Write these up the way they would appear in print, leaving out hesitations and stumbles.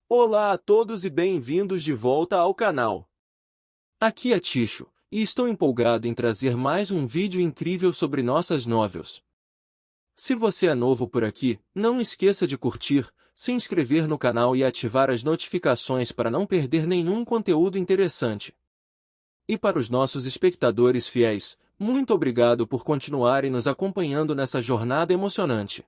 Olá a todos e bem-vindos de volta ao canal. Aqui é Ticho, e estou empolgado em trazer mais um vídeo incrível sobre nossas novels. Se você é novo por aqui, não esqueça de curtir, se inscrever no canal e ativar as notificações para não perder nenhum conteúdo interessante. E para os nossos espectadores fiéis, muito obrigado por continuarem nos acompanhando nessa jornada emocionante.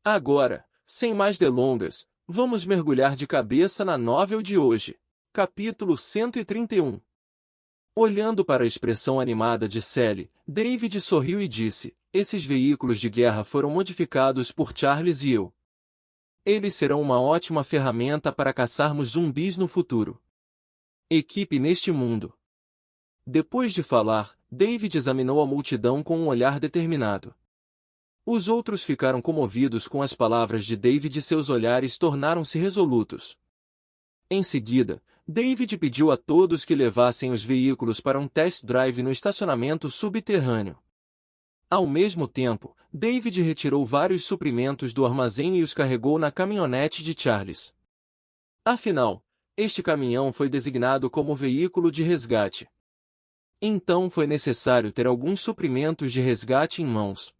Agora, sem mais delongas, vamos mergulhar de cabeça na novel de hoje. Capítulo 131. Olhando para a expressão animada de Sally, David sorriu e disse: esses veículos de guerra foram modificados por Charles e eu. Eles serão uma ótima ferramenta para caçarmos zumbis no futuro. Equipe neste mundo. Depois de falar, David examinou a multidão com um olhar determinado. Os outros ficaram comovidos com as palavras de David e seus olhares tornaram-se resolutos. Em seguida, David pediu a todos que levassem os veículos para um test drive no estacionamento subterrâneo. Ao mesmo tempo, David retirou vários suprimentos do armazém e os carregou na caminhonete de Charles. Afinal, este caminhão foi designado como veículo de resgate. Então foi necessário ter alguns suprimentos de resgate em mãos.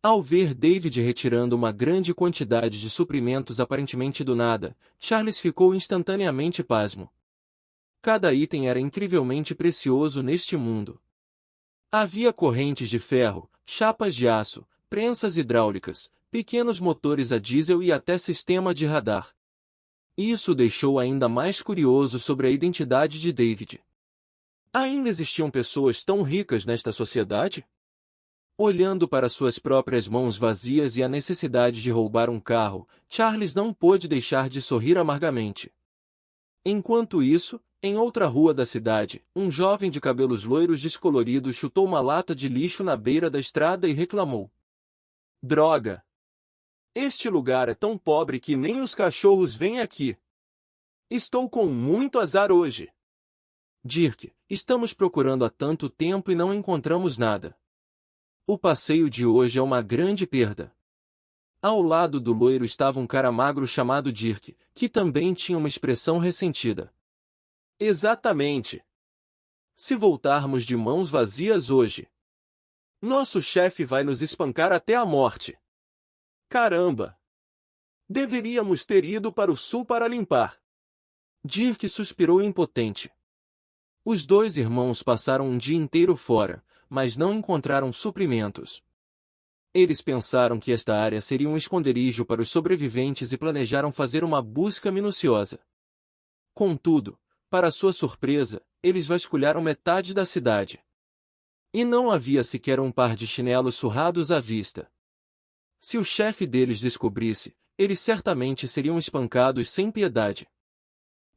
Ao ver David retirando uma grande quantidade de suprimentos aparentemente do nada, Charles ficou instantaneamente pasmo. Cada item era incrivelmente precioso neste mundo. Havia correntes de ferro, chapas de aço, prensas hidráulicas, pequenos motores a diesel e até sistema de radar. Isso o deixou ainda mais curioso sobre a identidade de David. Ainda existiam pessoas tão ricas nesta sociedade? Olhando para suas próprias mãos vazias e a necessidade de roubar um carro, Charles não pôde deixar de sorrir amargamente. Enquanto isso, em outra rua da cidade, um jovem de cabelos loiros descoloridos chutou uma lata de lixo na beira da estrada e reclamou: droga! Este lugar é tão pobre que nem os cachorros vêm aqui. Estou com muito azar hoje. Dirk, estamos procurando há tanto tempo e não encontramos nada. O passeio de hoje é uma grande perda. Ao lado do loiro estava um cara magro chamado Dirk, que também tinha uma expressão ressentida. Exatamente. Se voltarmos de mãos vazias hoje, nosso chefe vai nos espancar até a morte. Caramba! Deveríamos ter ido para o sul para limpar. Dirk suspirou impotente. Os dois irmãos passaram um dia inteiro fora, mas não encontraram suprimentos. Eles pensaram que esta área seria um esconderijo para os sobreviventes e planejaram fazer uma busca minuciosa. Contudo, para sua surpresa, eles vasculharam metade da cidade. E não havia sequer um par de chinelos surrados à vista. Se o chefe deles descobrisse, eles certamente seriam espancados sem piedade.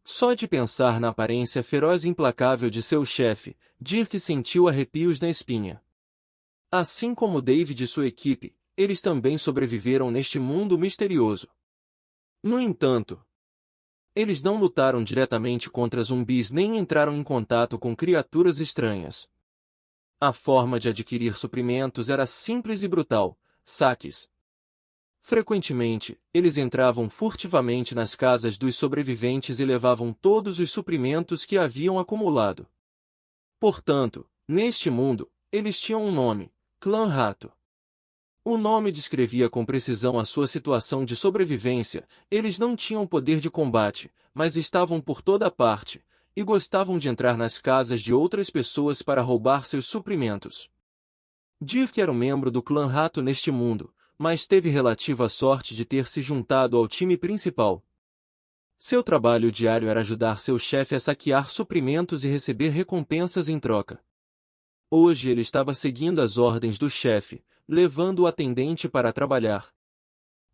Só de pensar na aparência feroz e implacável de seu chefe, Dirk sentiu arrepios na espinha. Assim como David e sua equipe, eles também sobreviveram neste mundo misterioso. No entanto, eles não lutaram diretamente contra zumbis nem entraram em contato com criaturas estranhas. A forma de adquirir suprimentos era simples e brutal: saques. Frequentemente, eles entravam furtivamente nas casas dos sobreviventes e levavam todos os suprimentos que haviam acumulado. Portanto, neste mundo, eles tinham um nome: Clã Rato. O nome descrevia com precisão a sua situação de sobrevivência. Eles não tinham poder de combate, mas estavam por toda parte, e gostavam de entrar nas casas de outras pessoas para roubar seus suprimentos. Dirk era um membro do Clã Rato neste mundo, mas teve relativa sorte de ter se juntado ao time principal. Seu trabalho diário era ajudar seu chefe a saquear suprimentos e receber recompensas em troca. Hoje ele estava seguindo as ordens do chefe, levando o atendente para trabalhar.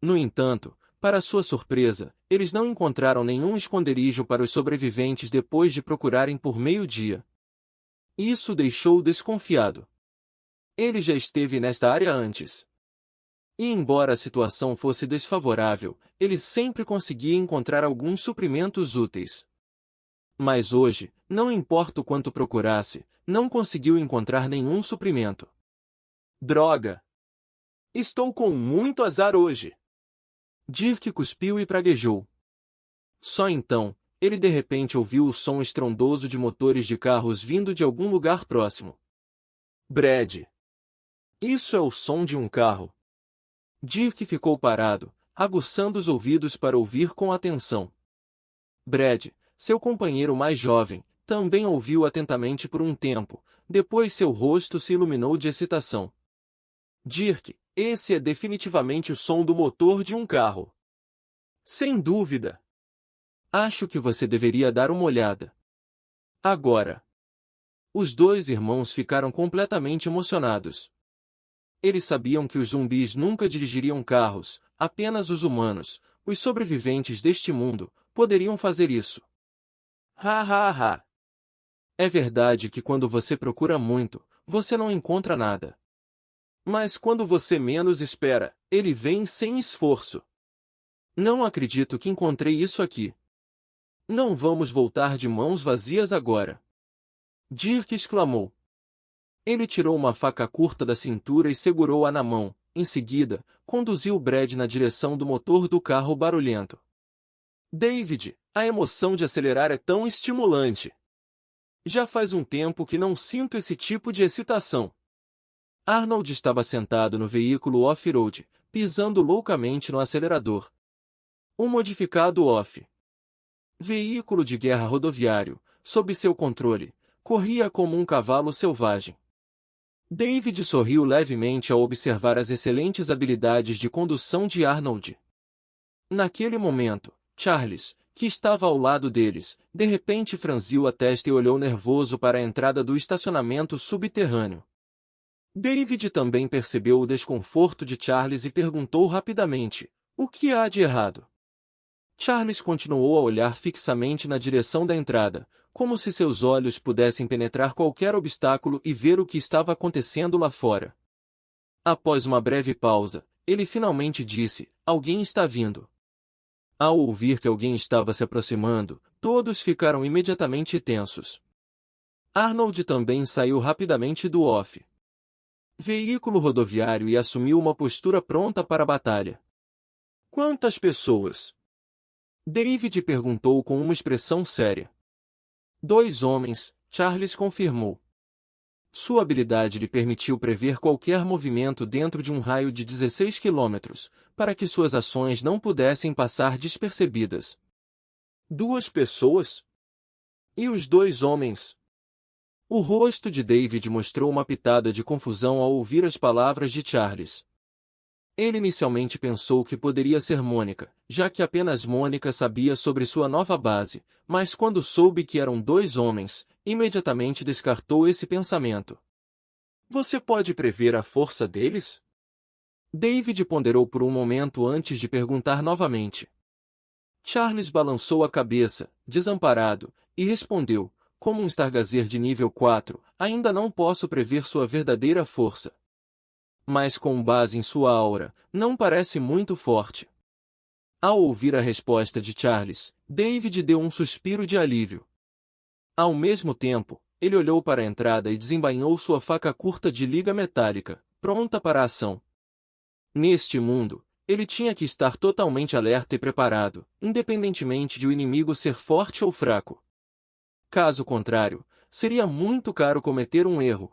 No entanto, para sua surpresa, eles não encontraram nenhum esconderijo para os sobreviventes depois de procurarem por meio-dia. Isso o deixou desconfiado. Ele já esteve nesta área antes. E embora a situação fosse desfavorável, ele sempre conseguia encontrar alguns suprimentos úteis. Mas hoje, não importa o quanto procurasse, não conseguiu encontrar nenhum suprimento. Droga! Estou com muito azar hoje. Dirk cuspiu e praguejou. Só então, ele de repente ouviu o som estrondoso de motores de carros vindo de algum lugar próximo. Brad! Isso é o som de um carro. Dirk ficou parado, aguçando os ouvidos para ouvir com atenção. Brad, seu companheiro mais jovem, também ouviu atentamente por um tempo, depois seu rosto se iluminou de excitação. Dirk, esse é definitivamente o som do motor de um carro. Sem dúvida. Acho que você deveria dar uma olhada. Agora. Os dois irmãos ficaram completamente emocionados. Eles sabiam que os zumbis nunca dirigiriam carros, apenas os humanos, os sobreviventes deste mundo, poderiam fazer isso. Ha ha ha! É verdade que quando você procura muito, você não encontra nada. Mas quando você menos espera, ele vem sem esforço. Não acredito que encontrei isso aqui. Não vamos voltar de mãos vazias agora. Dirk exclamou. Ele tirou uma faca curta da cintura e segurou-a na mão. Em seguida, conduziu Brad na direção do motor do carro barulhento. David, a emoção de acelerar é tão estimulante. Já faz um tempo que não sinto esse tipo de excitação. Arnold estava sentado no veículo off-road, pisando loucamente no acelerador. Um modificado off. Veículo de guerra rodoviário, sob seu controle, corria como um cavalo selvagem. David sorriu levemente ao observar as excelentes habilidades de condução de Arnold. Naquele momento, Charles, que estava ao lado deles, de repente franziu a testa e olhou nervoso para a entrada do estacionamento subterrâneo. David também percebeu o desconforto de Charles e perguntou rapidamente: "O que há de errado?" Charles continuou a olhar fixamente na direção da entrada, como se seus olhos pudessem penetrar qualquer obstáculo e ver o que estava acontecendo lá fora. Após uma breve pausa, ele finalmente disse: "Alguém está vindo." Ao ouvir que alguém estava se aproximando, todos ficaram imediatamente tensos. Arnold também saiu rapidamente do off. Veículo rodoviário e assumiu uma postura pronta para a batalha. "Quantas pessoas?" David perguntou com uma expressão séria. "2 homens", Charles confirmou. Sua habilidade lhe permitiu prever qualquer movimento dentro de um raio de 16 quilômetros, para que suas ações não pudessem passar despercebidas. "2 pessoas? E os 2 homens?" O rosto de David mostrou uma pitada de confusão ao ouvir as palavras de Charles. Ele inicialmente pensou que poderia ser Mônica, já que apenas Mônica sabia sobre sua nova base, mas quando soube que eram 2 homens, imediatamente descartou esse pensamento. "Você pode prever a força deles?" David ponderou por um momento antes de perguntar novamente. Charles balançou a cabeça, desamparado, e respondeu: "Como um Stargazer de nível 4, ainda não posso prever sua verdadeira força. Mas com base em sua aura, não parece muito forte." Ao ouvir a resposta de Charles, David deu um suspiro de alívio. Ao mesmo tempo, ele olhou para a entrada e desembainhou sua faca curta de liga metálica, pronta para a ação. Neste mundo, ele tinha que estar totalmente alerta e preparado, independentemente de o inimigo ser forte ou fraco. Caso contrário, seria muito caro cometer um erro.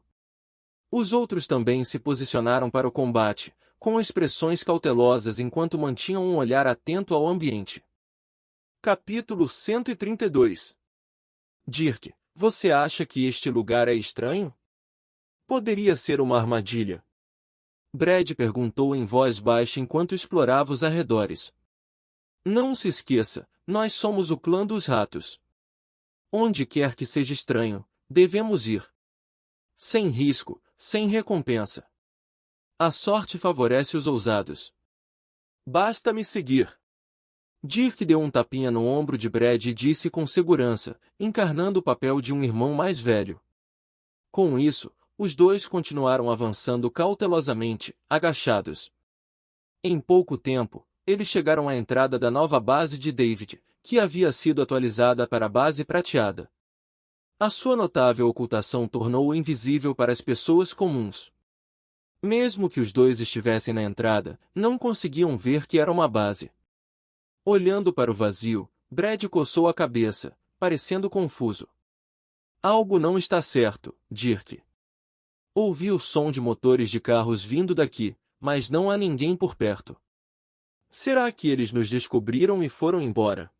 Os outros também se posicionaram para o combate, com expressões cautelosas enquanto mantinham um olhar atento ao ambiente. Capítulo 132. Dirk, você acha que este lugar é estranho? Poderia ser uma armadilha? Brad perguntou em voz baixa enquanto explorava os arredores. Não se esqueça, nós somos o clã dos ratos. Onde quer que seja estranho, devemos ir. Sem risco, sem recompensa. A sorte favorece os ousados. Basta me seguir. Dirk deu um tapinha no ombro de Brad e disse com segurança, encarnando o papel de um irmão mais velho. Com isso, os dois continuaram avançando cautelosamente, agachados. Em pouco tempo, eles chegaram à entrada da nova base de David, que havia sido atualizada para a base prateada. A sua notável ocultação tornou-o invisível para as pessoas comuns. Mesmo que os dois estivessem na entrada, não conseguiam ver que era uma base. Olhando para o vazio, Brad coçou a cabeça, parecendo confuso. Algo não está certo, Dirk. Ouvi o som de motores de carros vindo daqui, mas não há ninguém por perto. Será que eles nos descobriram e foram embora?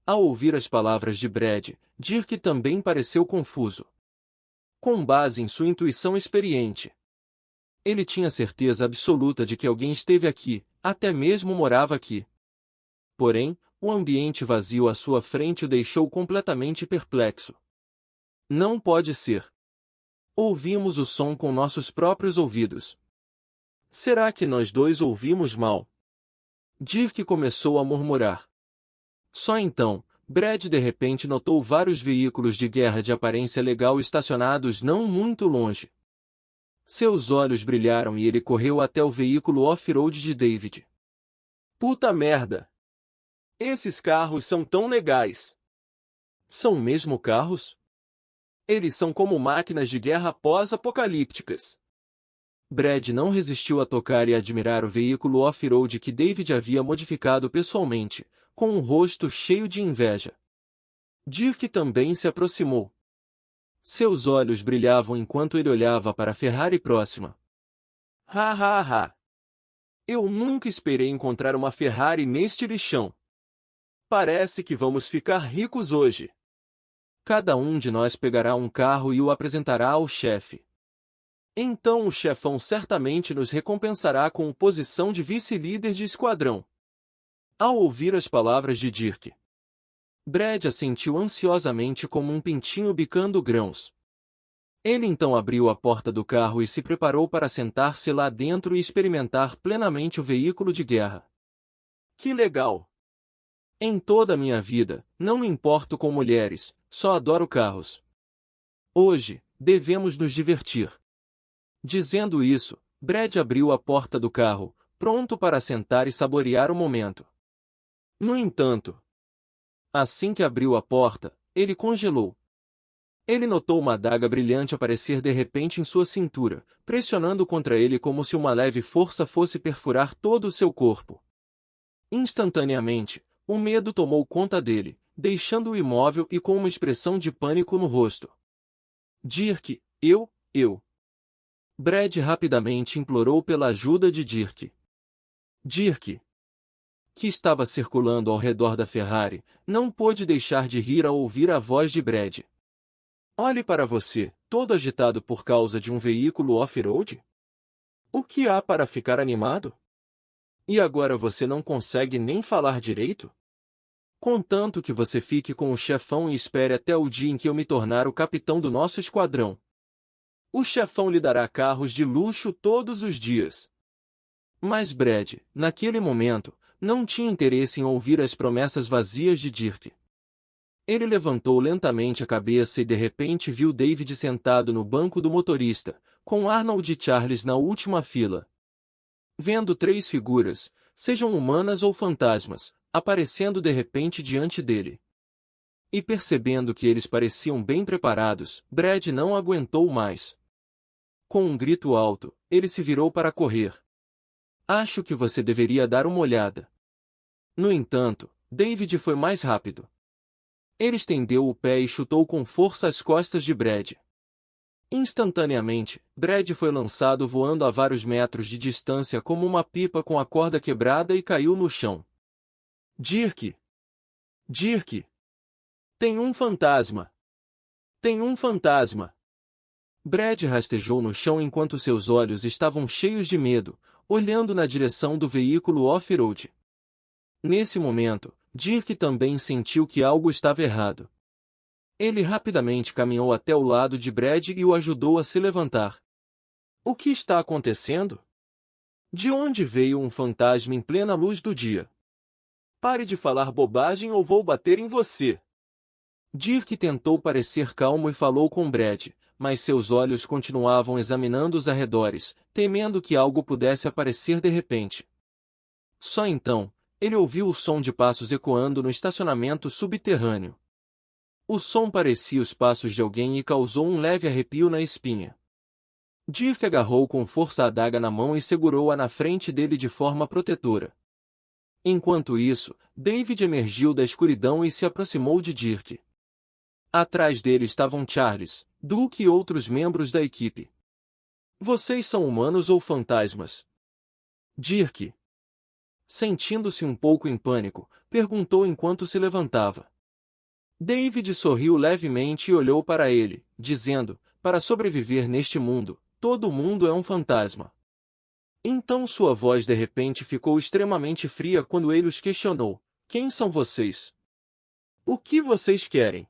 Ao ouvir as palavras de Brad, Dirk também pareceu confuso. Com base em sua intuição experiente, ele tinha certeza absoluta de que alguém esteve aqui, até mesmo morava aqui. Porém, o ambiente vazio à sua frente o deixou completamente perplexo. Não pode ser. Ouvimos o som com nossos próprios ouvidos. Será que nós dois ouvimos mal? Dirk começou a murmurar. Só então, Brad de repente notou vários veículos de guerra de aparência legal estacionados não muito longe. Seus olhos brilharam e ele correu até o veículo off-road de David. Puta merda! Esses carros são tão legais! São mesmo carros? Eles são como máquinas de guerra pós-apocalípticas. Brad não resistiu a tocar e admirar o veículo off-road que David havia modificado pessoalmente, com um rosto cheio de inveja. Dirk também se aproximou. Seus olhos brilhavam enquanto ele olhava para a Ferrari próxima. Ha ha ha! Eu nunca esperei encontrar uma Ferrari neste lixão. Parece que vamos ficar ricos hoje. Cada um de nós pegará um carro e o apresentará ao chefe. Então o chefão certamente nos recompensará com posição de vice-líder de esquadrão. Ao ouvir as palavras de Dirk, Brad assentiu ansiosamente como um pintinho bicando grãos. Ele então abriu a porta do carro e se preparou para sentar-se lá dentro e experimentar plenamente o veículo de guerra. Que legal! Em toda a minha vida, não me importo com mulheres, só adoro carros. Hoje, devemos nos divertir. Dizendo isso, Brad abriu a porta do carro, pronto para sentar e saborear o momento. No entanto, assim que abriu a porta, ele congelou. Ele notou uma adaga brilhante aparecer de repente em sua cintura, pressionando contra ele como se uma leve força fosse perfurar todo o seu corpo. Instantaneamente, o medo tomou conta dele, deixando-o imóvel e com uma expressão de pânico no rosto. Dirk, eu. Brad rapidamente implorou pela ajuda de Dirk. Dirk, que estava circulando ao redor da Ferrari, não pôde deixar de rir ao ouvir a voz de Brad. Olhe para você, todo agitado por causa de um veículo off-road? O que há para ficar animado? E agora você não consegue nem falar direito? Contanto que você fique com o chefão e espere até o dia em que eu me tornar o capitão do nosso esquadrão. O chefão lhe dará carros de luxo todos os dias. Mas Brad, naquele momento, não tinha interesse em ouvir as promessas vazias de Dirk. Ele levantou lentamente a cabeça e de repente viu David sentado no banco do motorista, com Arnold e Charles na última fila. Vendo três figuras, sejam humanas ou fantasmas, aparecendo de repente diante dele. E percebendo que eles pareciam bem preparados, Brad não aguentou mais. Com um grito alto, ele se virou para correr. Acho que você deveria dar uma olhada. No entanto, David foi mais rápido. Ele estendeu o pé e chutou com força as costas de Brad. Instantaneamente, Brad foi lançado voando a vários metros de distância como uma pipa com a corda quebrada e caiu no chão. Dirk! Dirk! Tem um fantasma! Tem um fantasma! Brad rastejou no chão enquanto seus olhos estavam cheios de medo, olhando na direção do veículo off-road. Nesse momento, Dirk também sentiu que algo estava errado. Ele rapidamente caminhou até o lado de Brad e o ajudou a se levantar. O que está acontecendo? De onde veio um fantasma em plena luz do dia? Pare de falar bobagem ou vou bater em você. Dirk tentou parecer calmo e falou com Brad, mas seus olhos continuavam examinando os arredores, temendo que algo pudesse aparecer de repente. Só então, ele ouviu o som de passos ecoando no estacionamento subterrâneo. O som parecia os passos de alguém e causou um leve arrepio na espinha. Dirk agarrou com força a adaga na mão e segurou-a na frente dele de forma protetora. Enquanto isso, David emergiu da escuridão e se aproximou de Dirk. Atrás dele estavam Charles, Duke e outros membros da equipe. Vocês são humanos ou fantasmas? Dirk, sentindo-se um pouco em pânico, perguntou enquanto se levantava. David sorriu levemente e olhou para ele, dizendo, para sobreviver neste mundo, todo mundo é um fantasma. Então sua voz de repente ficou extremamente fria quando ele os questionou. Quem são vocês? O que vocês querem?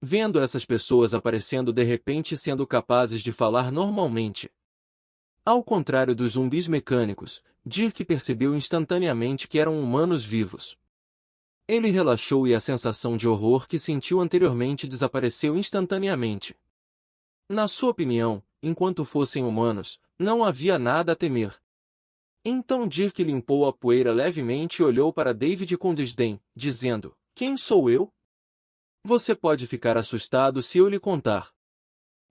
Vendo essas pessoas aparecendo de repente sendo capazes de falar normalmente. Ao contrário dos zumbis mecânicos, Dirk percebeu instantaneamente que eram humanos vivos. Ele relaxou e a sensação de horror que sentiu anteriormente desapareceu instantaneamente. Na sua opinião, enquanto fossem humanos, não havia nada a temer. Então Dirk limpou a poeira levemente e olhou para David com desdém, dizendo, quem sou eu? Você pode ficar assustado se eu lhe contar.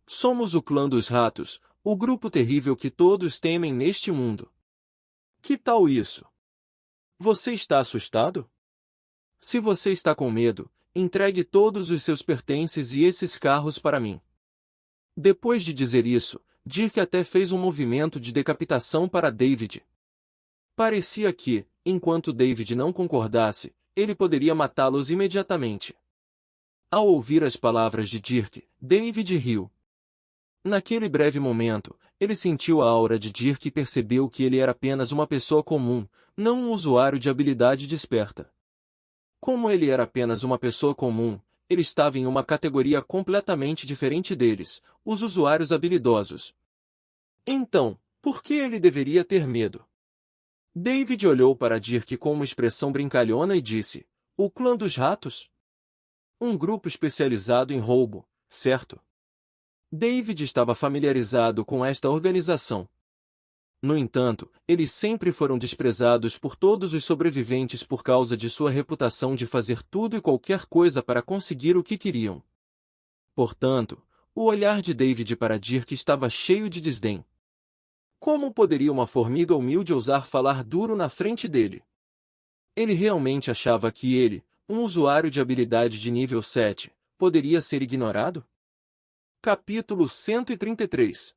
Somos o clã dos ratos, o grupo terrível que todos temem neste mundo. Que tal isso? Você está assustado? Se você está com medo, entregue todos os seus pertences e esses carros para mim. Depois de dizer isso, Dirk até fez um movimento de decapitação para David. Parecia que, enquanto David não concordasse, ele poderia matá-los imediatamente. Ao ouvir as palavras de Dirk, David riu. Naquele breve momento, ele sentiu a aura de Dirk e percebeu que ele era apenas uma pessoa comum, não um usuário de habilidade desperta. Como ele era apenas uma pessoa comum, ele estava em uma categoria completamente diferente deles, os usuários habilidosos. Então, por que ele deveria ter medo? David olhou para Dirk com uma expressão brincalhona e disse, o clã dos ratos? Um grupo especializado em roubo, certo? David estava familiarizado com esta organização. No entanto, eles sempre foram desprezados por todos os sobreviventes por causa de sua reputação de fazer tudo e qualquer coisa para conseguir o que queriam. Portanto, o olhar de David para Dirk estava cheio de desdém. Como poderia uma formiga humilde ousar falar duro na frente dele? Ele realmente achava que ele, um usuário de habilidade de nível 7, poderia ser ignorado? Capítulo 133.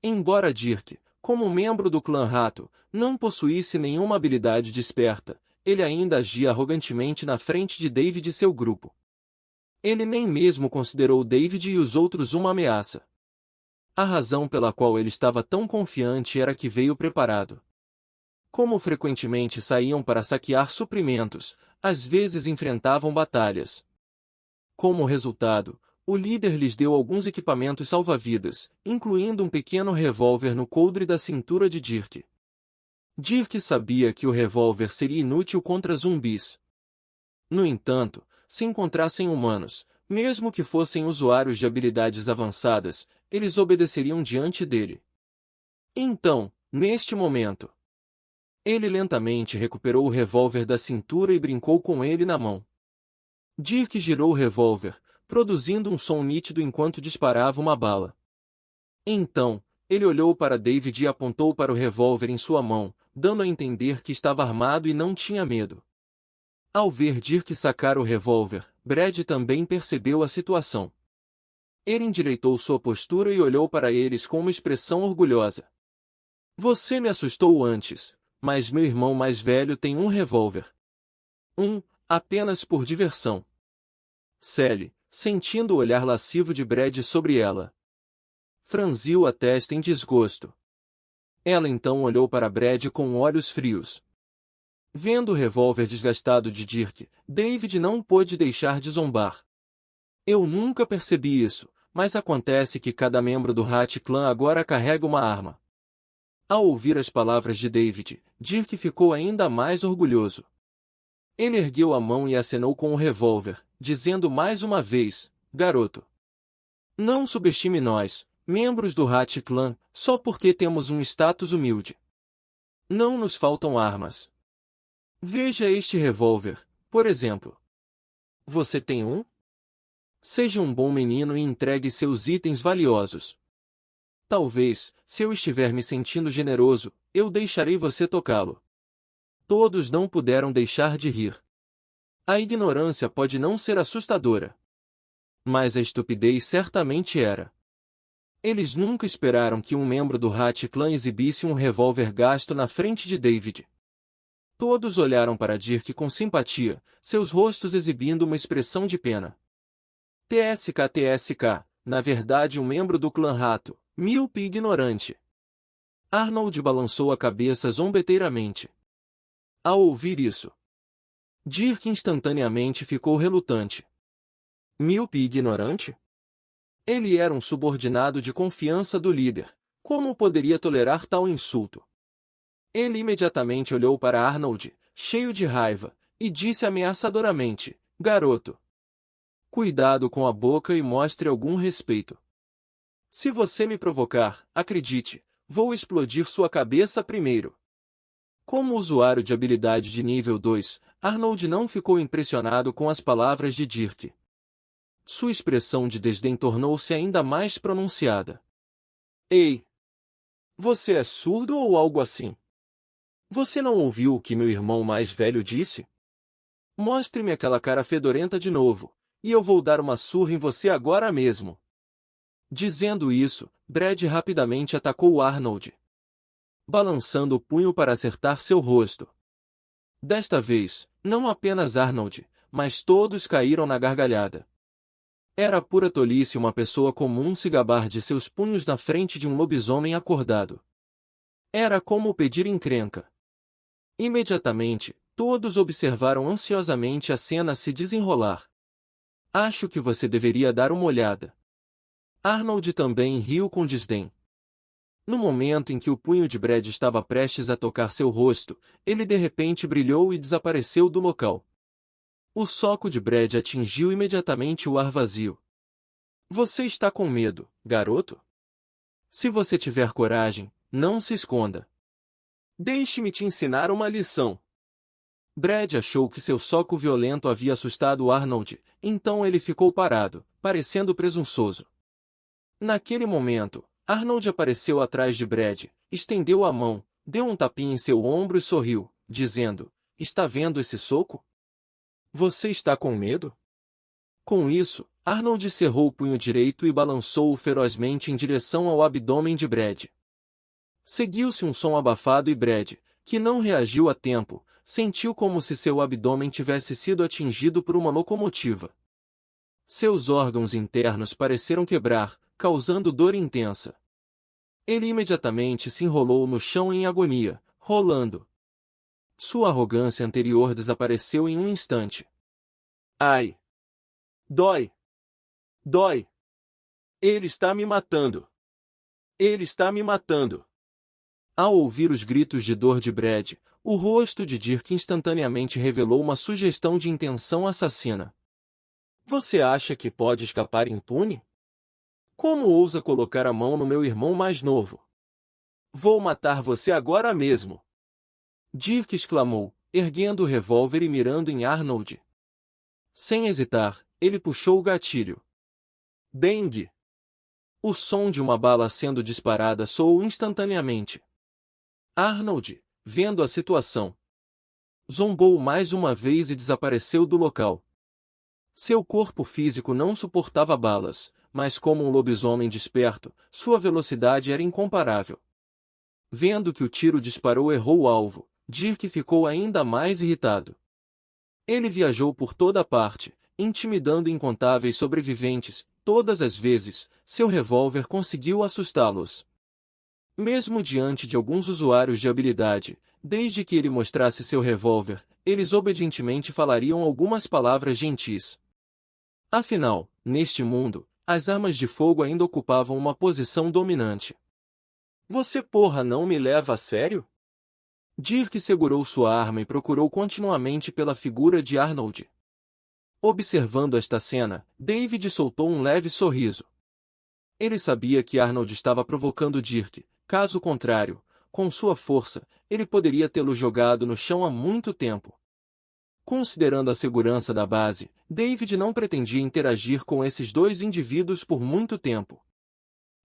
Embora Dirk, como membro do clã Rato, não possuísse nenhuma habilidade desperta, ele ainda agia arrogantemente na frente de David e seu grupo. Ele nem mesmo considerou David e os outros uma ameaça. A razão pela qual ele estava tão confiante era que veio preparado. Como frequentemente saíam para saquear suprimentos, às vezes enfrentavam batalhas. Como resultado, o líder lhes deu alguns equipamentos salva-vidas, incluindo um pequeno revólver no coldre da cintura de Dirk. Dirk sabia que o revólver seria inútil contra zumbis. No entanto, se encontrassem humanos, mesmo que fossem usuários de habilidades avançadas, eles obedeceriam diante dele. Então, neste momento, ele lentamente recuperou o revólver da cintura e brincou com ele na mão. Dirk girou o revólver, produzindo um som nítido enquanto disparava uma bala. Então, ele olhou para David e apontou para o revólver em sua mão, dando a entender que estava armado e não tinha medo. Ao ver Dirk sacar o revólver, Brad também percebeu a situação. Ele endireitou sua postura e olhou para eles com uma expressão orgulhosa. Você me assustou antes, mas meu irmão mais velho tem um revólver. Apenas por diversão. Sally, sentindo o olhar lascivo de Brad sobre ela, franziu a testa em desgosto. Ela então olhou para Brad com olhos frios. Vendo o revólver desgastado de Dirk, David não pôde deixar de zombar. Eu nunca percebi isso, mas acontece que cada membro do Hat Clan agora carrega uma arma. Ao ouvir as palavras de David, Dirk ficou ainda mais orgulhoso. Ele ergueu a mão e acenou com o revólver, dizendo mais uma vez, garoto. Não subestime nós, membros do Hat Clan, só porque temos um status humilde. Não nos faltam armas. Veja este revólver, por exemplo. Você tem um? Seja um bom menino e entregue seus itens valiosos. Talvez, se eu estiver me sentindo generoso, eu deixarei você tocá-lo. Todos não puderam deixar de rir. A ignorância pode não ser assustadora, mas a estupidez certamente era. Eles nunca esperaram que um membro do Hat Clan exibisse um revólver gasto na frente de David. Todos olharam para Dirk com simpatia, seus rostos exibindo uma expressão de pena. TSK, na verdade um membro do clã Rato, míope e ignorante. Arnold balançou a cabeça zombeteiramente. Ao ouvir isso, Dirk instantaneamente ficou relutante. Míope e ignorante? Ele era um subordinado de confiança do líder. Como poderia tolerar tal insulto? Ele imediatamente olhou para Arnold, cheio de raiva, e disse ameaçadoramente: garoto, cuidado com a boca e mostre algum respeito. Se você me provocar, acredite, vou explodir sua cabeça primeiro. Como usuário de habilidade de nível 2, Arnold não ficou impressionado com as palavras de Dirk. Sua expressão de desdém tornou-se ainda mais pronunciada. Ei! Você é surdo ou algo assim? Você não ouviu o que meu irmão mais velho disse? Mostre-me aquela cara fedorenta de novo, e eu vou dar uma surra em você agora mesmo. Dizendo isso, Brad rapidamente atacou Arnold, balançando o punho para acertar seu rosto. Desta vez, não apenas Arnold, mas todos caíram na gargalhada. Era pura tolice uma pessoa comum se gabar de seus punhos na frente de um lobisomem acordado. Era como pedir encrenca. Imediatamente, todos observaram ansiosamente a cena se desenrolar. Acho que você deveria dar uma olhada. Arnold também riu com desdém. No momento em que o punho de Brad estava prestes a tocar seu rosto, ele de repente brilhou e desapareceu do local. O soco de Brad atingiu imediatamente o ar vazio. Você está com medo, garoto? Se você tiver coragem, não se esconda. Deixe-me te ensinar uma lição. Brad achou que seu soco violento havia assustado Arnold, então ele ficou parado, parecendo presunçoso. Naquele momento, Arnold apareceu atrás de Brad, estendeu a mão, deu um tapinha em seu ombro e sorriu, dizendo: Está vendo esse soco? Você está com medo? Com isso, Arnold cerrou o punho direito e balançou-o ferozmente em direção ao abdômen de Brad. Seguiu-se um som abafado e Brad, que não reagiu a tempo, sentiu como se seu abdômen tivesse sido atingido por uma locomotiva. Seus órgãos internos pareceram quebrar, causando dor intensa. Ele imediatamente se enrolou no chão em agonia, rolando. Sua arrogância anterior desapareceu em um instante. Ai! Dói! Dói! Ele está me matando! Ele está me matando! Ao ouvir os gritos de dor de Brad, o rosto de Dirk instantaneamente revelou uma sugestão de intenção assassina. Você acha que pode escapar impune? Como ousa colocar a mão no meu irmão mais novo? Vou matar você agora mesmo! Dirk exclamou, erguendo o revólver e mirando em Arnold. Sem hesitar, ele puxou o gatilho. Bang! O som de uma bala sendo disparada soou instantaneamente. Arnold, vendo a situação, zombou mais uma vez e desapareceu do local. Seu corpo físico não suportava balas, mas como um lobisomem desperto, sua velocidade era incomparável. Vendo que o tiro disparou errou o alvo, Dirk ficou ainda mais irritado. Ele viajou por toda parte, intimidando incontáveis sobreviventes. Todas as vezes, seu revólver conseguiu assustá-los. Mesmo diante de alguns usuários de habilidade, desde que ele mostrasse seu revólver, eles obedientemente falariam algumas palavras gentis. Afinal, neste mundo, as armas de fogo ainda ocupavam uma posição dominante. Você porra não me leva a sério? Dirk segurou sua arma e procurou continuamente pela figura de Arnold. Observando esta cena, David soltou um leve sorriso. Ele sabia que Arnold estava provocando Dirk. Caso contrário, com sua força, ele poderia tê-lo jogado no chão há muito tempo. Considerando a segurança da base, David não pretendia interagir com esses dois indivíduos por muito tempo.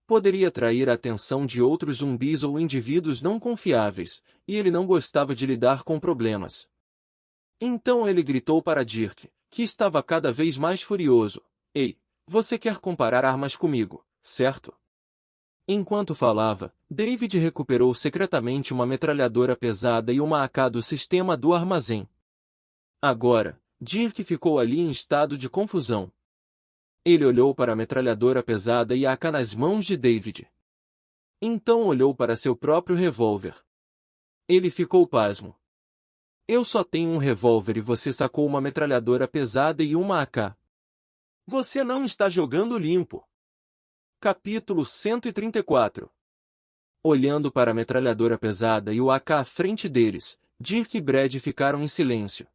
Poderia atrair a atenção de outros zumbis ou indivíduos não confiáveis, e ele não gostava de lidar com problemas. Então ele gritou para Dirk, que estava cada vez mais furioso: Ei, você quer comparar armas comigo, certo? Enquanto falava, David recuperou secretamente uma metralhadora pesada e uma AK do sistema do armazém. Agora, Dirk ficou ali em estado de confusão. Ele olhou para a metralhadora pesada e a AK nas mãos de David. Então olhou para seu próprio revólver. Ele ficou pasmo. Eu só tenho um revólver e você sacou uma metralhadora pesada e uma AK. Você não está jogando limpo. Capítulo 134. Olhando para a metralhadora pesada e o AK à frente deles, Dirk e Brad ficaram em silêncio.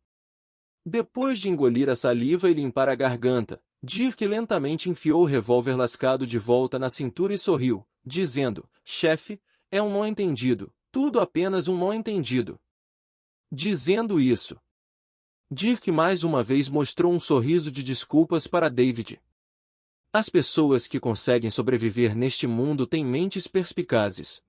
Depois de engolir a saliva e limpar a garganta, Dirk lentamente enfiou o revólver lascado de volta na cintura e sorriu, dizendo: Chefe, é um mal-entendido, tudo apenas um mal-entendido. Dizendo isso, Dirk mais uma vez mostrou um sorriso de desculpas para David. As pessoas que conseguem sobreviver neste mundo têm mentes perspicazes.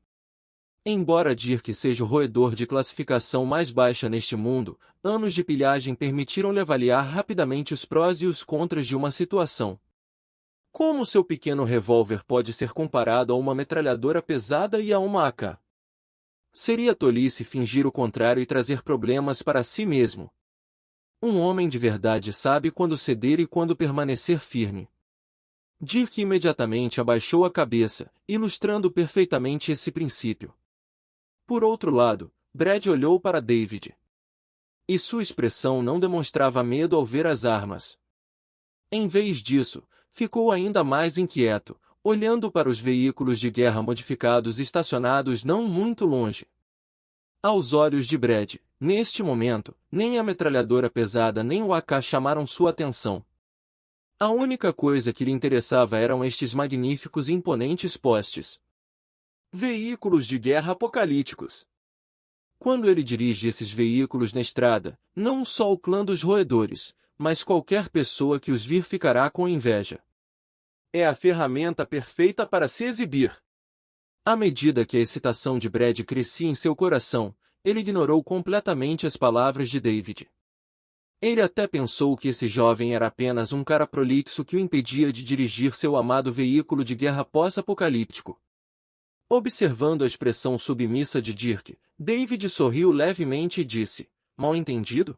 Embora Dirk seja o roedor de classificação mais baixa neste mundo, anos de pilhagem permitiram-lhe avaliar rapidamente os prós e os contras de uma situação. Como seu pequeno revólver pode ser comparado a uma metralhadora pesada e a uma AK? Seria tolice fingir o contrário e trazer problemas para si mesmo. Um homem de verdade sabe quando ceder e quando permanecer firme. Dirk imediatamente abaixou a cabeça, ilustrando perfeitamente esse princípio. Por outro lado, Brad olhou para David. E sua expressão não demonstrava medo ao ver as armas. Em vez disso, ficou ainda mais inquieto, olhando para os veículos de guerra modificados estacionados não muito longe. Aos olhos de Brad, neste momento, nem a metralhadora pesada nem o AK chamaram sua atenção. A única coisa que lhe interessava eram estes magníficos e imponentes postes. Veículos de guerra apocalípticos. Quando ele dirige esses veículos na estrada, não só o clã dos roedores, mas qualquer pessoa que os vir ficará com inveja. É a ferramenta perfeita para se exibir. À medida que a excitação de Brad crescia em seu coração, ele ignorou completamente as palavras de David. Ele até pensou que esse jovem era apenas um cara prolixo que o impedia de dirigir seu amado veículo de guerra pós-apocalíptico. Observando a expressão submissa de Dirk, David sorriu levemente e disse: Mal entendido?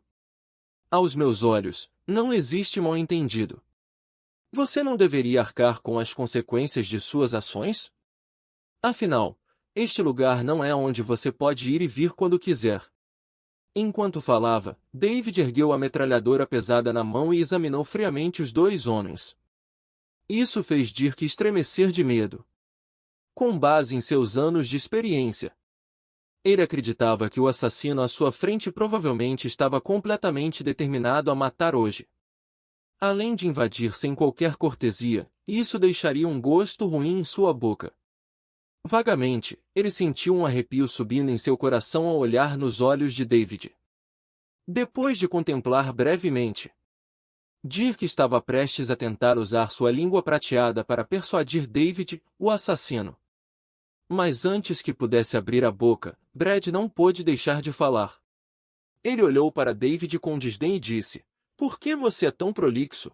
Aos meus olhos, não existe mal entendido. Você não deveria arcar com as consequências de suas ações? Afinal, este lugar não é onde você pode ir e vir quando quiser. Enquanto falava, David ergueu a metralhadora pesada na mão e examinou friamente os dois homens. Isso fez Dirk estremecer de medo. Com base em seus anos de experiência, ele acreditava que o assassino à sua frente provavelmente estava completamente determinado a matar hoje. Além de invadir sem qualquer cortesia, isso deixaria um gosto ruim em sua boca. Vagamente, ele sentiu um arrepio subindo em seu coração ao olhar nos olhos de David. Depois de contemplar brevemente, Dirk estava prestes a tentar usar sua língua prateada para persuadir David, o assassino. Mas antes que pudesse abrir a boca, Brad não pôde deixar de falar. Ele olhou para David com desdém e disse: Por que você é tão prolixo?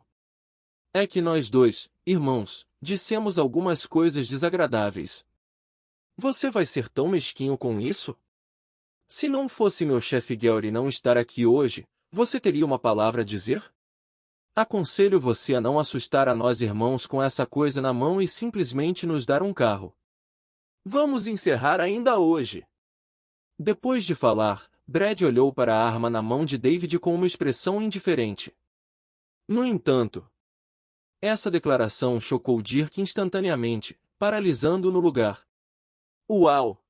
É que nós dois, irmãos, dissemos algumas coisas desagradáveis. Você vai ser tão mesquinho com isso? Se não fosse meu chefe Gary não estar aqui hoje, você teria uma palavra a dizer? Aconselho você a não assustar a nós irmãos com essa coisa na mão e simplesmente nos dar um carro. Vamos encerrar ainda hoje. Depois de falar, Brad olhou para a arma na mão de David com uma expressão indiferente. No entanto, essa declaração chocou Dirk instantaneamente, paralisando-o no lugar. Uau!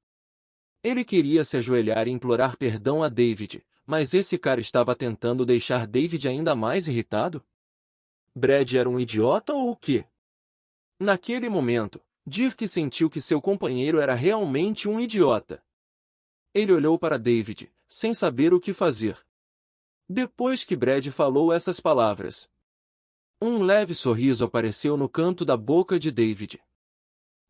Ele queria se ajoelhar e implorar perdão a David, mas esse cara estava tentando deixar David ainda mais irritado? Brad era um idiota ou o quê? Naquele momento, Dirk sentiu que seu companheiro era realmente um idiota. Ele olhou para David, sem saber o que fazer. Depois que Brad falou essas palavras, um leve sorriso apareceu no canto da boca de David.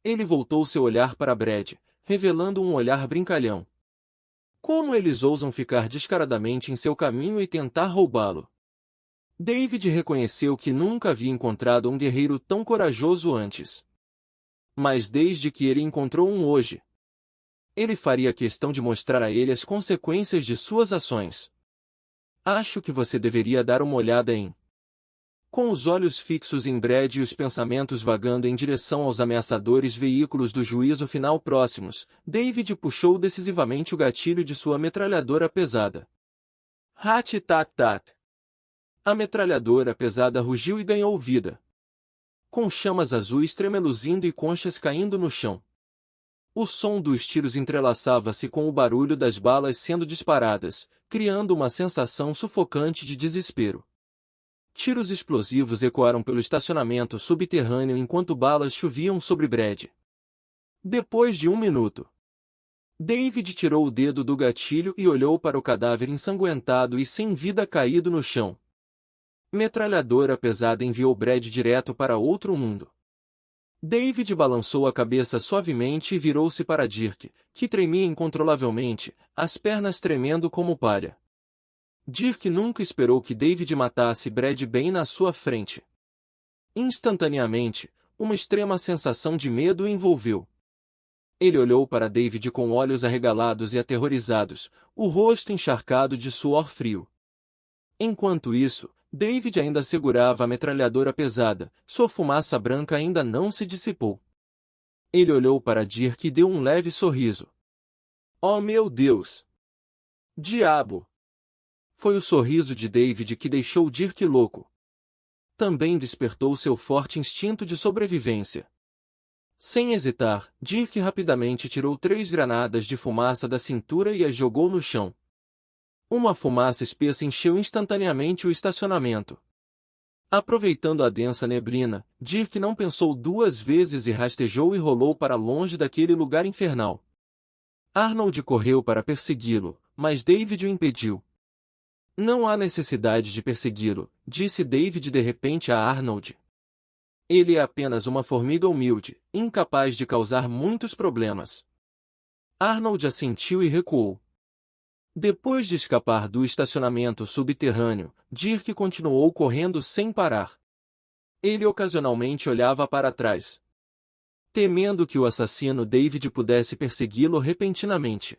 Ele voltou seu olhar para Brad, revelando um olhar brincalhão. Como eles ousam ficar descaradamente em seu caminho e tentar roubá-lo? David reconheceu que nunca havia encontrado um guerreiro tão corajoso antes. Mas desde que ele encontrou um hoje, ele faria questão de mostrar a ele as consequências de suas ações. Acho que você deveria dar uma olhada em... Com os olhos fixos em Brad e os pensamentos vagando em direção aos ameaçadores veículos do juízo final próximos, David puxou decisivamente o gatilho de sua metralhadora pesada. Rat-tat-tat! A metralhadora pesada rugiu e ganhou vida. Com chamas azuis tremeluzindo e conchas caindo no chão. O som dos tiros entrelaçava-se com o barulho das balas sendo disparadas, criando uma sensação sufocante de desespero. Tiros explosivos ecoaram pelo estacionamento subterrâneo enquanto balas choviam sobre Brad. Depois de 1 minuto, David tirou o dedo do gatilho e olhou para o cadáver ensanguentado e sem vida caído no chão. Metralhadora pesada enviou Brad direto para outro mundo. David balançou a cabeça suavemente e virou-se para Dirk, que tremia incontrolavelmente, as pernas tremendo como palha. Dirk nunca esperou que David matasse Brad bem na sua frente. Instantaneamente, uma extrema sensação de medo o envolveu. Ele olhou para David com olhos arregalados e aterrorizados, o rosto encharcado de suor frio. Enquanto isso, David ainda segurava a metralhadora pesada, sua fumaça branca ainda não se dissipou. Ele olhou para Dirk e deu um leve sorriso. Oh meu Deus! Diabo! Foi o sorriso de David que deixou Dirk louco. Também despertou seu forte instinto de sobrevivência. Sem hesitar, Dirk rapidamente tirou 3 granadas de fumaça da cintura e as jogou no chão. Uma fumaça espessa encheu instantaneamente o estacionamento. Aproveitando a densa neblina, Dirk não pensou 2 vezes e rastejou e rolou para longe daquele lugar infernal. Arnold correu para persegui-lo, mas David o impediu. Não há necessidade de persegui-lo, disse David de repente a Arnold. Ele é apenas uma formiga humilde, incapaz de causar muitos problemas. Arnold assentiu e recuou. Depois de escapar do estacionamento subterrâneo, Dirk continuou correndo sem parar. Ele ocasionalmente olhava para trás, temendo que o assassino David pudesse persegui-lo repentinamente.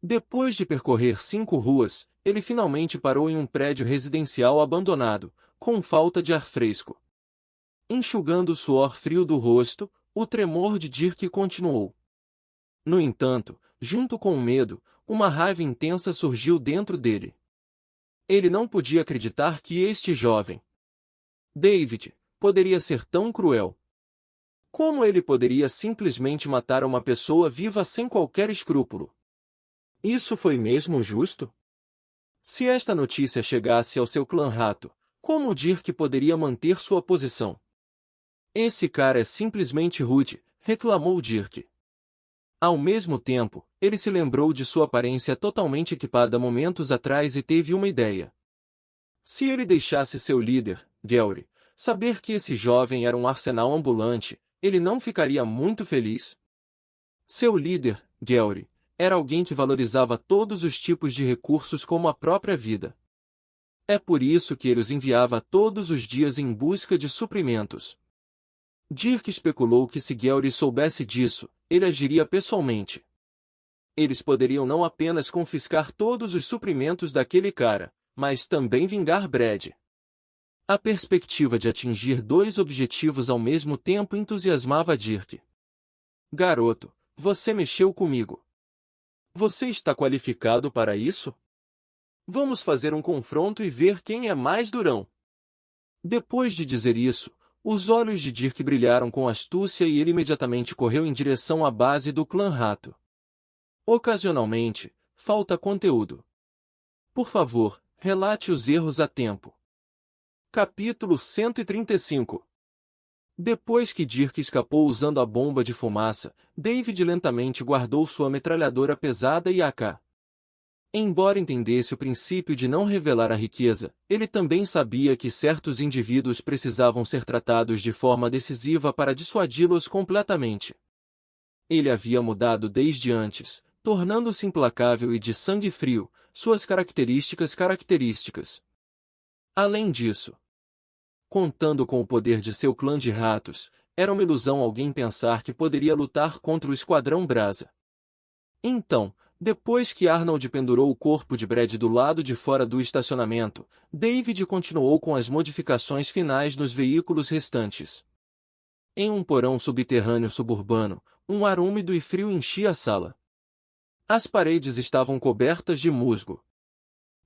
Depois de percorrer 5 ruas, ele finalmente parou em um prédio residencial abandonado, com falta de ar fresco. Enxugando o suor frio do rosto, o tremor de Dirk continuou. No entanto, junto com o medo, uma raiva intensa surgiu dentro dele. Ele não podia acreditar que este jovem, David, poderia ser tão cruel. Como ele poderia simplesmente matar uma pessoa viva sem qualquer escrúpulo? Isso foi mesmo justo? Se esta notícia chegasse ao seu clã rato, como Dirk poderia manter sua posição? Esse cara é simplesmente rude, reclamou Dirk. Ao mesmo tempo, ele se lembrou de sua aparência totalmente equipada momentos atrás e teve uma ideia. Se ele deixasse seu líder, Gary, saber que esse jovem era um arsenal ambulante, ele não ficaria muito feliz? Seu líder, Gary, era alguém que valorizava todos os tipos de recursos como a própria vida. É por isso que ele os enviava todos os dias em busca de suprimentos. Dirk especulou que se Gary soubesse disso, ele agiria pessoalmente. Eles poderiam não apenas confiscar todos os suprimentos daquele cara, mas também vingar Brad. A perspectiva de atingir 2 objetivos ao mesmo tempo entusiasmava Dirk. Garoto, você mexeu comigo. Você está qualificado para isso? Vamos fazer um confronto e ver quem é mais durão. Depois de dizer isso, os olhos de Dirk brilharam com astúcia e ele imediatamente correu em direção à base do clã rato. Ocasionalmente, falta conteúdo. Por favor, relate os erros a tempo. Capítulo 135. Depois que Dirk escapou usando a bomba de fumaça, David lentamente guardou sua metralhadora pesada e AK. Embora entendesse o princípio de não revelar a riqueza, ele também sabia que certos indivíduos precisavam ser tratados de forma decisiva para dissuadi-los completamente. Ele havia mudado desde antes, tornando-se implacável e de sangue frio, suas características. Além disso, contando com o poder de seu clã de ratos, era uma ilusão alguém pensar que poderia lutar contra o Esquadrão Brasa. Então, depois que Arnold pendurou o corpo de Brad do lado de fora do estacionamento, David continuou com as modificações finais nos veículos restantes. Em um porão subterrâneo suburbano, um ar úmido e frio enchia a sala. As paredes estavam cobertas de musgo.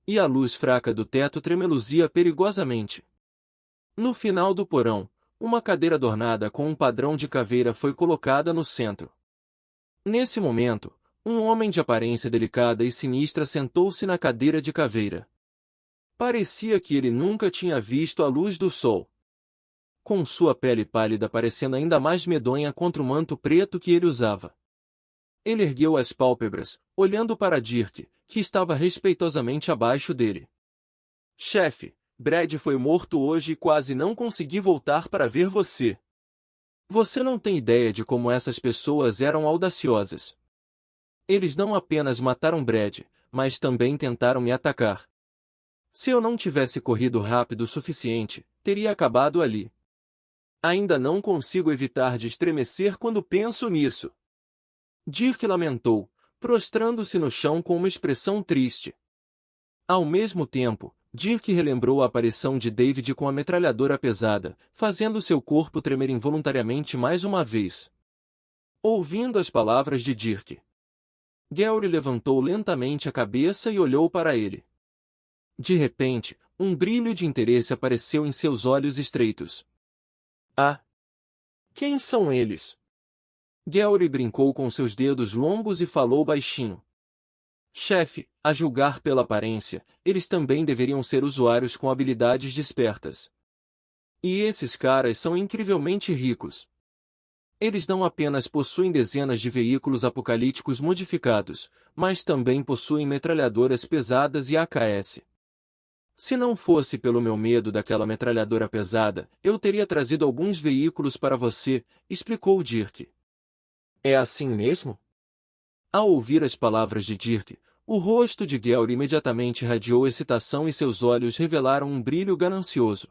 E a luz fraca do teto tremeluzia perigosamente. No final do porão, uma cadeira adornada com um padrão de caveira foi colocada no centro. Nesse momento, um homem de aparência delicada e sinistra sentou-se na cadeira de caveira. Parecia que ele nunca tinha visto a luz do sol. Com sua pele pálida parecendo ainda mais medonha contra o manto preto que ele usava. Ele ergueu as pálpebras, olhando para Dirk, que estava respeitosamente abaixo dele. Chefe, Brad foi morto hoje e quase não consegui voltar para ver você. Você não tem ideia de como essas pessoas eram audaciosas. Eles não apenas mataram Brad, mas também tentaram me atacar. Se eu não tivesse corrido rápido o suficiente, teria acabado ali. Ainda não consigo evitar de estremecer quando penso nisso. Dirk lamentou, prostrando-se no chão com uma expressão triste. Ao mesmo tempo, Dirk relembrou a aparição de David com a metralhadora pesada, fazendo seu corpo tremer involuntariamente mais uma vez. Ouvindo as palavras de Dirk, Gary levantou lentamente a cabeça e olhou para ele. De repente, um brilho de interesse apareceu em seus olhos estreitos. Ah! Quem são eles? Gary brincou com seus dedos longos e falou baixinho. Chefe, a julgar pela aparência, eles também deveriam ser usuários com habilidades despertas. E esses caras são incrivelmente ricos. Eles não apenas possuem dezenas de veículos apocalípticos modificados, mas também possuem metralhadoras pesadas e AKS. Se não fosse pelo meu medo daquela metralhadora pesada, eu teria trazido alguns veículos para você, explicou Dirk. É assim mesmo? Ao ouvir as palavras de Dirk, o rosto de Gary imediatamente irradiou excitação e seus olhos revelaram um brilho ganancioso.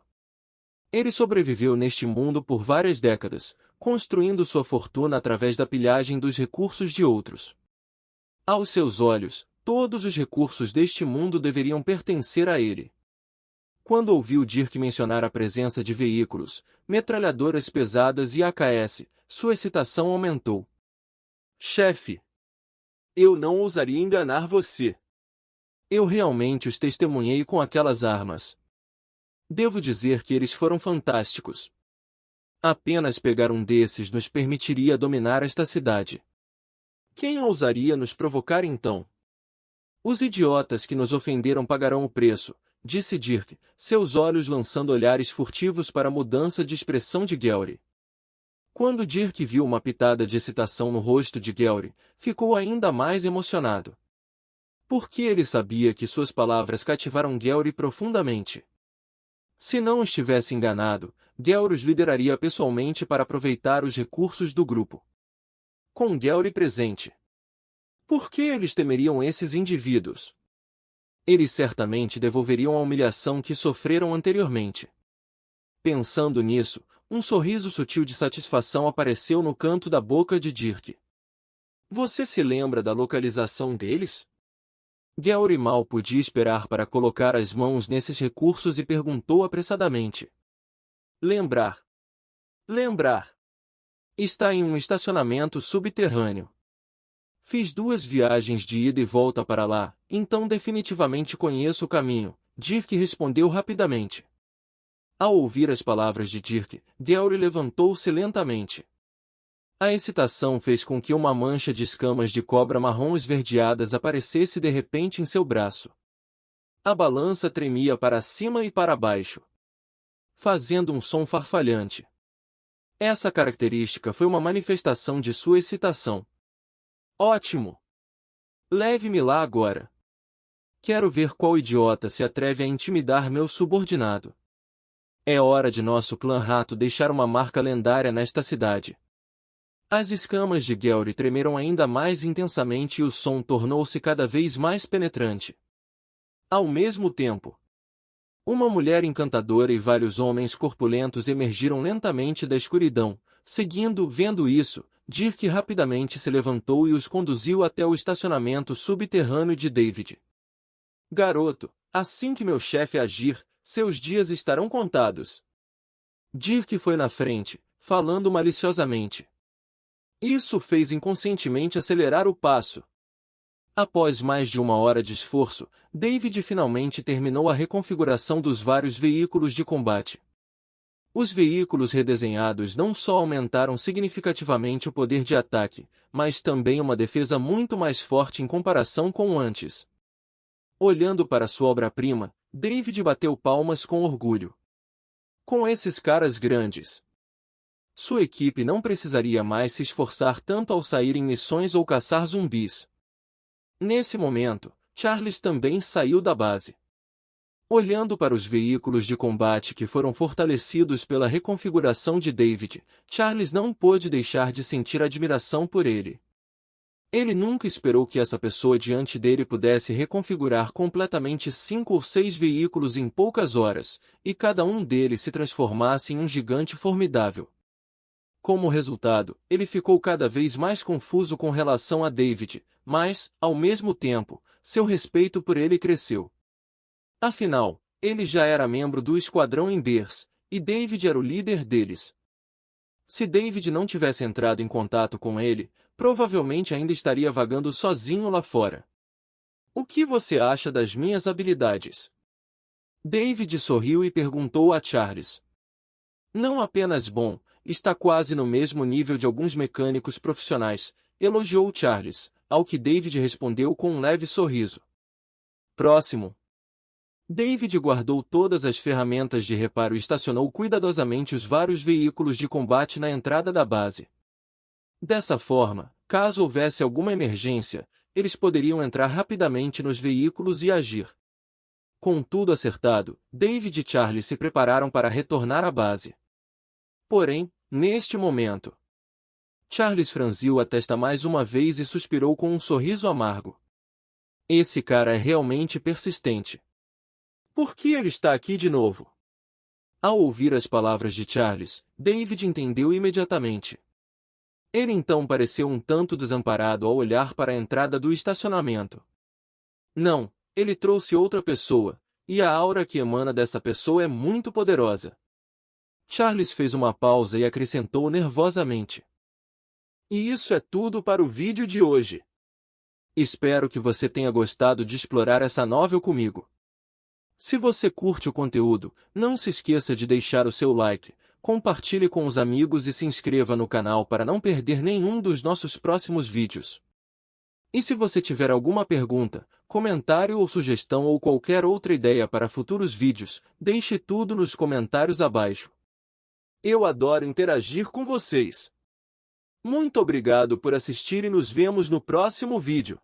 Ele sobreviveu neste mundo por várias décadas, construindo sua fortuna através da pilhagem dos recursos de outros. Aos seus olhos, todos os recursos deste mundo deveriam pertencer a ele. Quando ouviu Dirk mencionar a presença de veículos, metralhadoras pesadas e AKS, sua excitação aumentou. Chefe! Eu não ousaria enganar você. Eu realmente os testemunhei com aquelas armas. Devo dizer que eles foram fantásticos. Apenas pegar um desses nos permitiria dominar esta cidade. Quem ousaria nos provocar então? Os idiotas que nos ofenderam pagarão o preço, disse Dirk, seus olhos lançando olhares furtivos para a mudança de expressão de Gary. Quando Dirk viu uma pitada de excitação no rosto de Gary, ficou ainda mais emocionado. Porque ele sabia que suas palavras cativaram Gary profundamente. Se não estivesse enganado, Gary os lideraria pessoalmente para aproveitar os recursos do grupo. Com Gary presente. Por que eles temeriam esses indivíduos? Eles certamente devolveriam a humilhação que sofreram anteriormente. Pensando nisso, um sorriso sutil de satisfação apareceu no canto da boca de Dirk. Você se lembra da localização deles? Gary mal podia esperar para colocar as mãos nesses recursos e perguntou apressadamente. Lembrar. Lembrar. Está em um estacionamento subterrâneo. Fiz 2 viagens de ida e volta para lá, então definitivamente conheço o caminho, Dirk respondeu rapidamente. Ao ouvir as palavras de Dirk, Gary levantou-se lentamente. A excitação fez com que uma mancha de escamas de cobra marrom esverdeadas aparecesse de repente em seu braço. A balança tremia para cima e para baixo, fazendo um som farfalhante. Essa característica foi uma manifestação de sua excitação. Ótimo! Leve-me lá agora. Quero ver qual idiota se atreve a intimidar meu subordinado. É hora de nosso clã rato deixar uma marca lendária nesta cidade. As escamas de Gellry tremeram ainda mais intensamente e o som tornou-se cada vez mais penetrante. Ao mesmo tempo, uma mulher encantadora e vários homens corpulentos emergiram lentamente da escuridão. Vendo isso, Dirk rapidamente se levantou e os conduziu até o estacionamento subterrâneo de David. Garoto, assim que meu chefe agir, seus dias estarão contados. Dirk foi na frente, falando maliciosamente. Isso fez inconscientemente acelerar o passo. Após mais de 1 hora de esforço, David finalmente terminou a reconfiguração dos vários veículos de combate. Os veículos redesenhados não só aumentaram significativamente o poder de ataque, mas também uma defesa muito mais forte em comparação com o antes. Olhando para sua obra-prima, David bateu palmas com orgulho. Com esses caras grandes, sua equipe não precisaria mais se esforçar tanto ao sair em missões ou caçar zumbis. Nesse momento, Charles também saiu da base. Olhando para os veículos de combate que foram fortalecidos pela reconfiguração de David, Charles não pôde deixar de sentir admiração por ele. Ele nunca esperou que essa pessoa diante dele pudesse reconfigurar completamente 5 ou 6 veículos em poucas horas, e cada um deles se transformasse em um gigante formidável. Como resultado, ele ficou cada vez mais confuso com relação a David, mas, ao mesmo tempo, seu respeito por ele cresceu. Afinal, ele já era membro do esquadrão Embers, e David era o líder deles. Se David não tivesse entrado em contato com ele, provavelmente ainda estaria vagando sozinho lá fora. O que você acha das minhas habilidades? David sorriu e perguntou a Charles. Não apenas bom, está quase no mesmo nível de alguns mecânicos profissionais, elogiou Charles, ao que David respondeu com um leve sorriso. Próximo. David guardou todas as ferramentas de reparo e estacionou cuidadosamente os vários veículos de combate na entrada da base. Dessa forma, caso houvesse alguma emergência, eles poderiam entrar rapidamente nos veículos e agir. Com tudo acertado, David e Charles se prepararam para retornar à base. Porém, neste momento, Charles franziu a testa mais uma vez e suspirou com um sorriso amargo. Esse cara é realmente persistente. Por que ele está aqui de novo? Ao ouvir as palavras de Charles, David entendeu imediatamente. Ele então pareceu um tanto desamparado ao olhar para a entrada do estacionamento. Não, ele trouxe outra pessoa, e a aura que emana dessa pessoa é muito poderosa. Charles fez uma pausa e acrescentou nervosamente. E isso é tudo para o vídeo de hoje. Espero que você tenha gostado de explorar essa novel comigo. Se você curte o conteúdo, não se esqueça de deixar o seu like, compartilhe com os amigos e se inscreva no canal para não perder nenhum dos nossos próximos vídeos. E se você tiver alguma pergunta, comentário ou sugestão ou qualquer outra ideia para futuros vídeos, deixe tudo nos comentários abaixo. Eu adoro interagir com vocês. Muito obrigado por assistir e nos vemos no próximo vídeo.